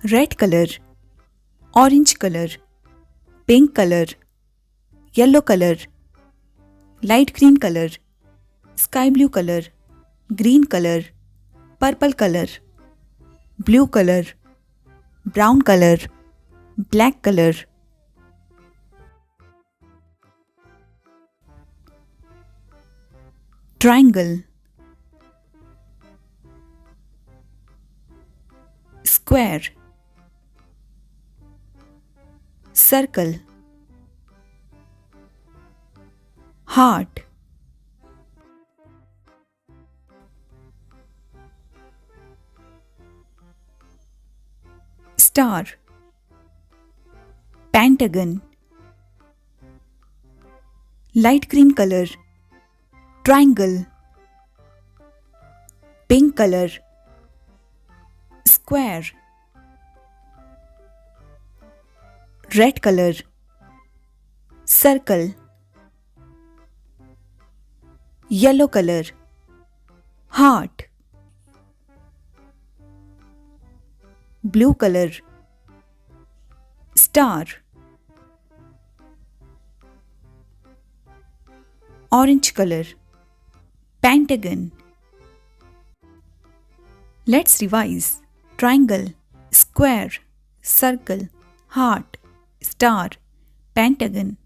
red color, orange color, pink color, yellow color, light green color, sky blue color, green color, purple color, blue color, brown color, black color. Triangle, square, circle, heart, star, pentagon, light green color, triangle, pink color, square, red color, circle, yellow color, heart, blue color, star, orange color, pentagon. Let's revise. Triangle, square, circle, heart, star, pentagon.